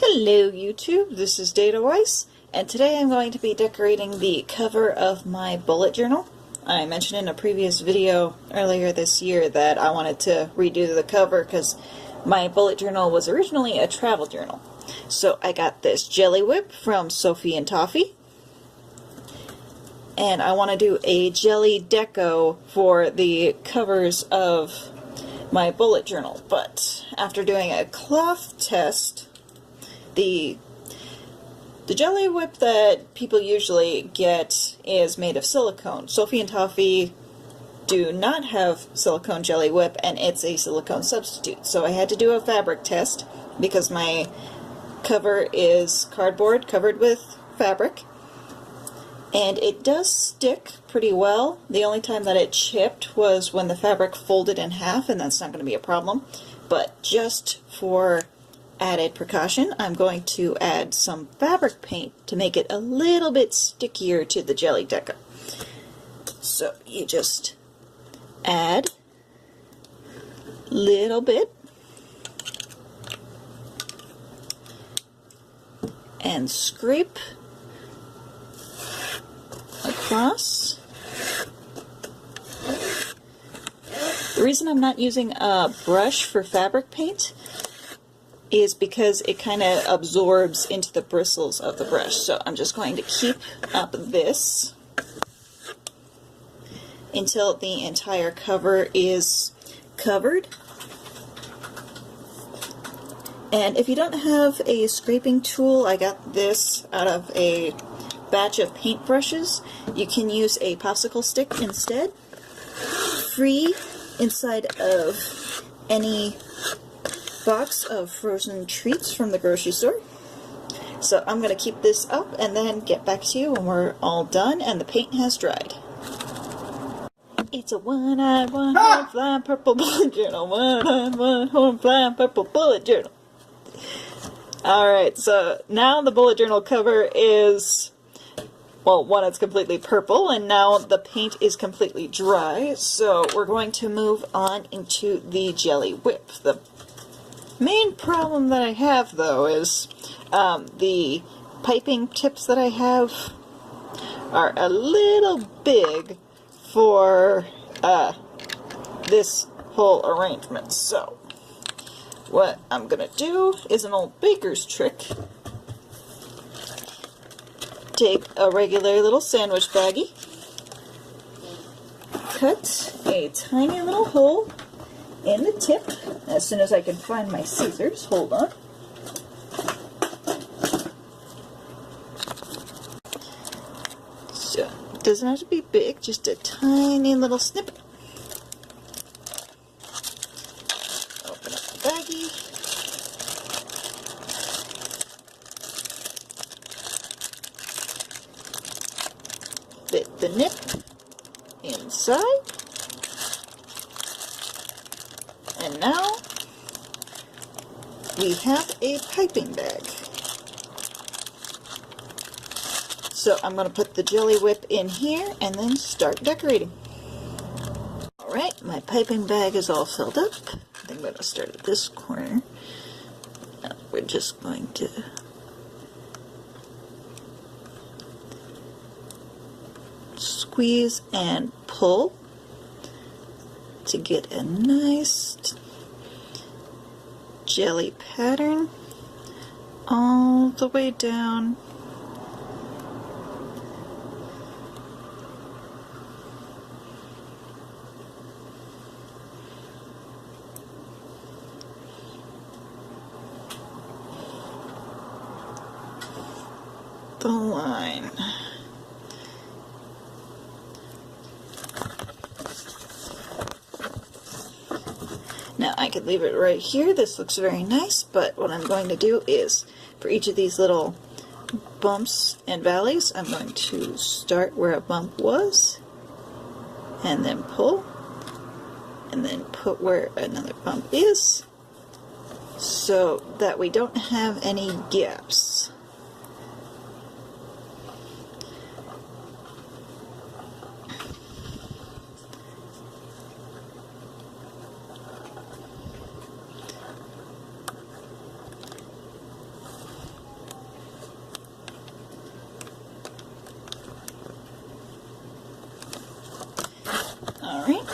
Hello YouTube, this is Data Weiss, and today I'm going to be decorating the cover of my bullet journal. I mentioned in a previous video earlier this year that I wanted to redo the cover because my bullet journal was originally a travel journal. So I got this Jelly Whip from Sophie and Toffee, and I want to do a jelly deco for the covers of my bullet journal, but after doing a cloth test, the Jelly Whip that people usually get is made of silicone. Sophie and Toffee do not have silicone Jelly Whip, and it's a silicone substitute. So I had to do a fabric test because my cover is cardboard covered with fabric, and it does stick pretty well. The only time that it chipped was when the fabric folded in half, and that's not going to be a problem. But just for added precaution, I'm going to add some fabric paint to make it a little bit stickier to the jelly deco. So you just add a little bit and scrape across. The reason I'm not using a brush for fabric paint is because it kind of absorbs into the bristles of the brush. So I'm just going to keep up this until the entire cover is covered. And if you don't have a scraping tool, I got this out of a batch of paint brushes. You can use a popsicle stick instead. Free inside of any box of frozen treats from the grocery store. So I'm going to keep this up and then get back to you when we're all done and the paint has dried. It's a one-eyed, one-horn flying purple bullet journal. One-eyed, one-horn flying purple bullet journal. Alright, so now the bullet journal cover is, well, one, it's completely purple, and now the paint is completely dry, so we're going to move on into the Jelly Whip. The main problem that I have, though, is the piping tips that I have are a little big for this whole arrangement. So what I'm going to do is an old baker's trick. Take a regular little sandwich baggie, cut a tiny little hole in the tip as soon as I can find my scissors. Hold on. So, it doesn't have to be big, just a tiny little snippet. Open up the baggie. Fit the nip inside. And now we have a piping bag. So I'm going to put the Jelly Whip in here and then start decorating. Alright, my piping bag is all filled up. I think I'm going to start at this corner. We're just going to squeeze and pull to get a nice jelly pattern all the way down the line. Now I could leave it right here. This looks very nice, but what I'm going to do is for each of these little bumps and valleys, I'm going to start where a bump was and then pull and then put where another bump is so that we don't have any gaps.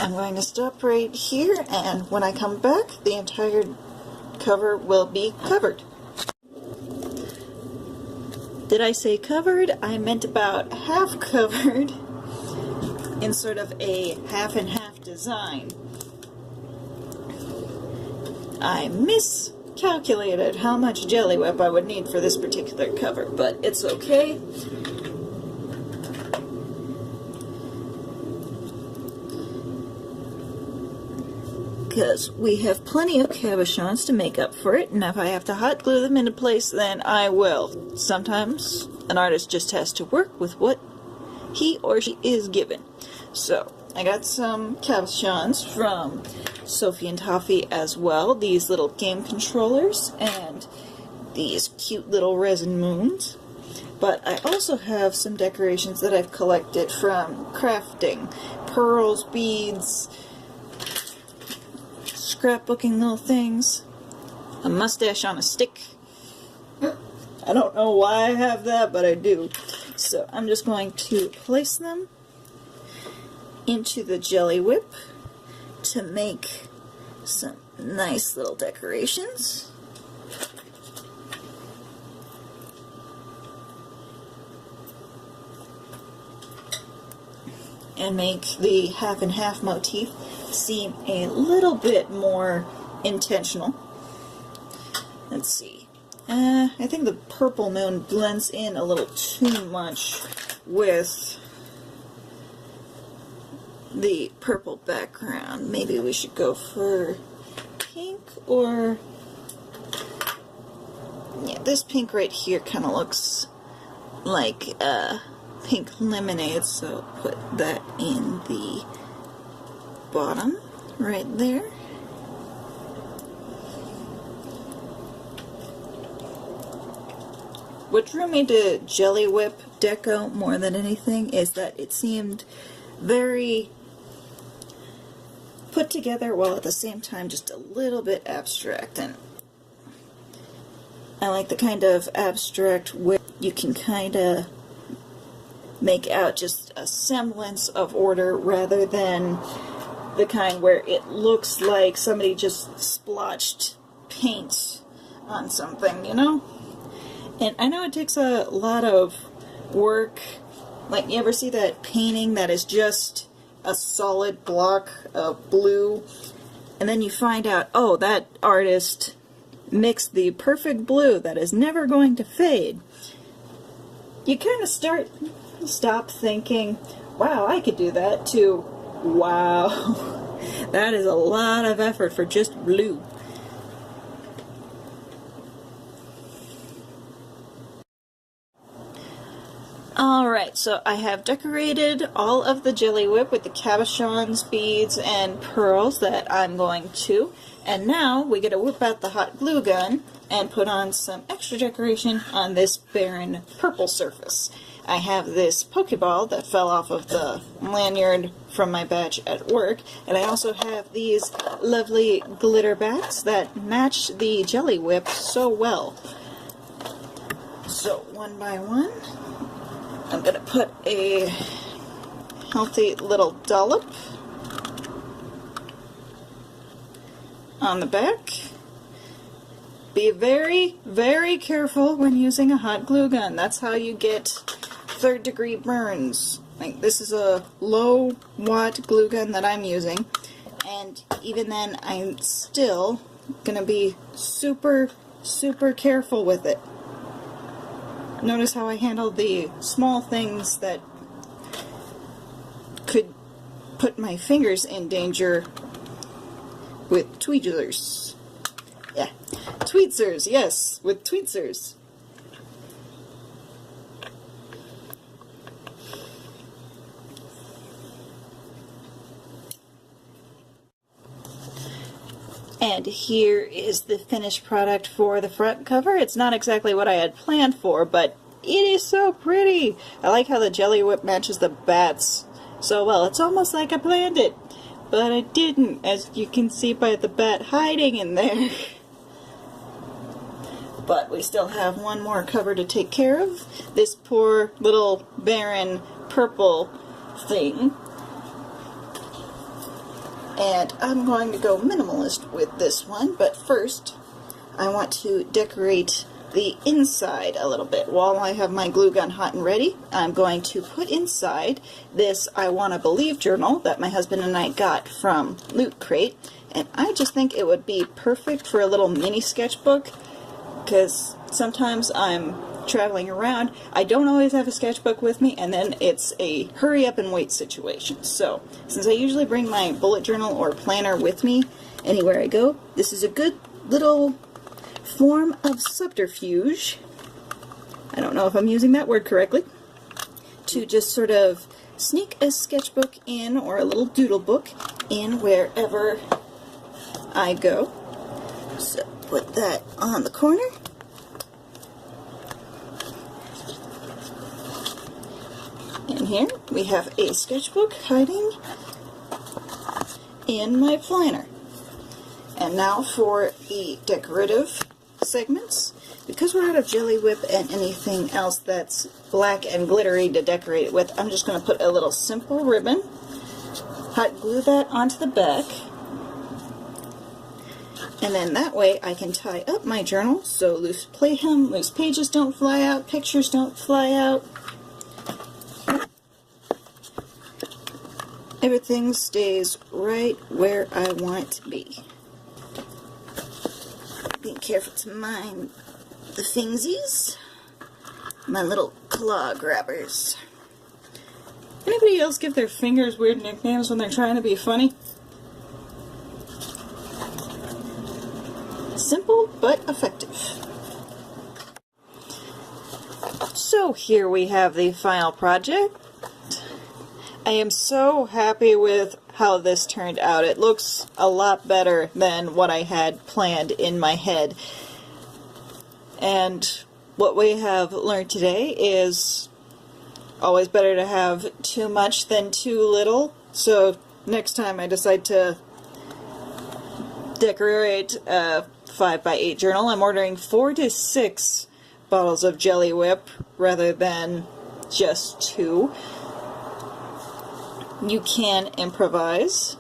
I'm going to stop right here, and when I come back, the entire cover will be covered. Did I say covered? I meant about half covered in sort of a half and half design. I miscalculated how much Jelly Whip I would need for this particular cover, but it's okay. Because we have plenty of cabochons to make up for it, and if I have to hot glue them into place, then I will. Sometimes an artist just has to work with what he or she is given. So, I got some cabochons from Sophie and Toffee as well, these little game controllers, and these cute little resin moons. But I also have some decorations that I've collected from crafting. Pearls, beads, scrapbooking little things, a mustache on a stick. I don't know why I have that, but I do. So I'm just going to place them into the Jelly Whip to make some nice little decorations. And make the half and half motif seem a little bit more intentional. Let's see. I think the purple moon blends in a little too much with the purple background. Maybe we should go for pink, or yeah, this pink right here kind of looks like pink lemonade, so put that in the bottom right there. What drew me to Jelly Whip Deco more than anything is that it seemed very put together while at the same time just a little bit abstract, and I like the kind of abstract where you can kind of make out just a semblance of order rather than the kind where it looks like somebody just splotched paint on something, you know? And I know it takes a lot of work. Like, you ever see that painting that is just a solid block of blue, and then you find out, oh, that artist mixed the perfect blue that is never going to fade. You kind of stop thinking, wow, I could do that, to, wow, that is a lot of effort for just blue. Alright, so I have decorated all of the Jelly Whip with the cabochons, beads, and pearls that I'm going to. And now we get to whip out the hot glue gun and put on some extra decoration on this barren purple surface. I have this Pokeball that fell off of the lanyard from my badge at work, and I also have these lovely glitter bats that match the Jelly Whip so well. So, one by one, I'm going to put a healthy little dollop on the back. Be very, very careful when using a hot glue gun. That's how you get third-degree burns. Like, this is a low-watt glue gun that I'm using, and even then I'm still going to be super, super careful with it. Notice how I handled the small things that could put my fingers in danger with tweezers. Yeah, tweezers, yes, with tweezers. And here is the finished product for the front cover. It's not exactly what I had planned for, but it is so pretty. I like how the Jelly Whip matches the bats so well. It's almost like I planned it, but I didn't, as you can see by the bat hiding in there. But we still have one more cover to take care of. This poor little barren purple thing. And I'm going to go minimalist with this one, but first I want to decorate the inside a little bit. While I have my glue gun hot and ready, I'm going to put inside this I Wanna Believe journal that my husband and I got from Loot Crate, and I just think it would be perfect for a little mini sketchbook, because sometimes I'm traveling around, I don't always have a sketchbook with me, and then it's a hurry up and wait situation. So since I usually bring my bullet journal or planner with me anywhere I go, this is a good little form of subterfuge, I don't know if I'm using that word correctly, to just sort of sneak a sketchbook in, or a little doodle book in, wherever I go. So put that on the corner. And here we have a sketchbook hiding in my planner. And now for the decorative segments. Because we're out of Jelly Whip and anything else that's black and glittery to decorate it with, I'm just going to put a little simple ribbon, hot glue that onto the back, and then that way I can tie up my journal so loose pages don't fly out, pictures don't fly out. Everything stays right where I want it to be. Being careful to mind the thingsies, my little claw grabbers. Anybody else give their fingers weird nicknames when they're trying to be funny? Simple but effective. So here we have the final project. I am so happy with how this turned out. It looks a lot better than what I had planned in my head. And what we have learned today is always better to have too much than too little. So next time I decide to decorate a 5x8 journal, I'm ordering 4 to 6 bottles of Jelly Whip rather than just 2. You can improvise.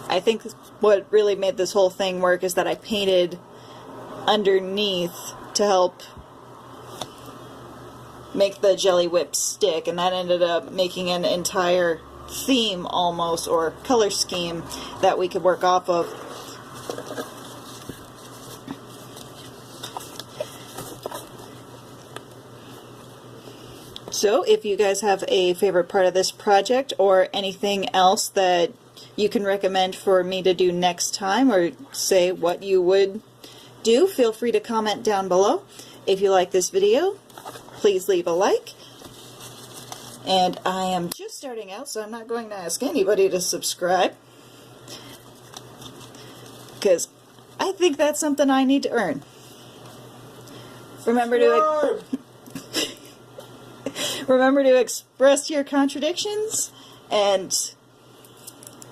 I think what really made this whole thing work is that I painted underneath to help make the Jelly Whip stick, and that ended up making an entire theme almost, or color scheme, that we could work off of. So if you guys have a favorite part of this project or anything else that you can recommend for me to do next time, or say what you would do, feel free to comment down below. If you like this video, please leave a like. And I am just starting out, so I'm not going to ask anybody to subscribe, because I think that's something I need to earn. Remember to express your contradictions and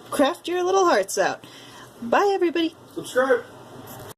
craft your little hearts out. Bye, everybody. Subscribe.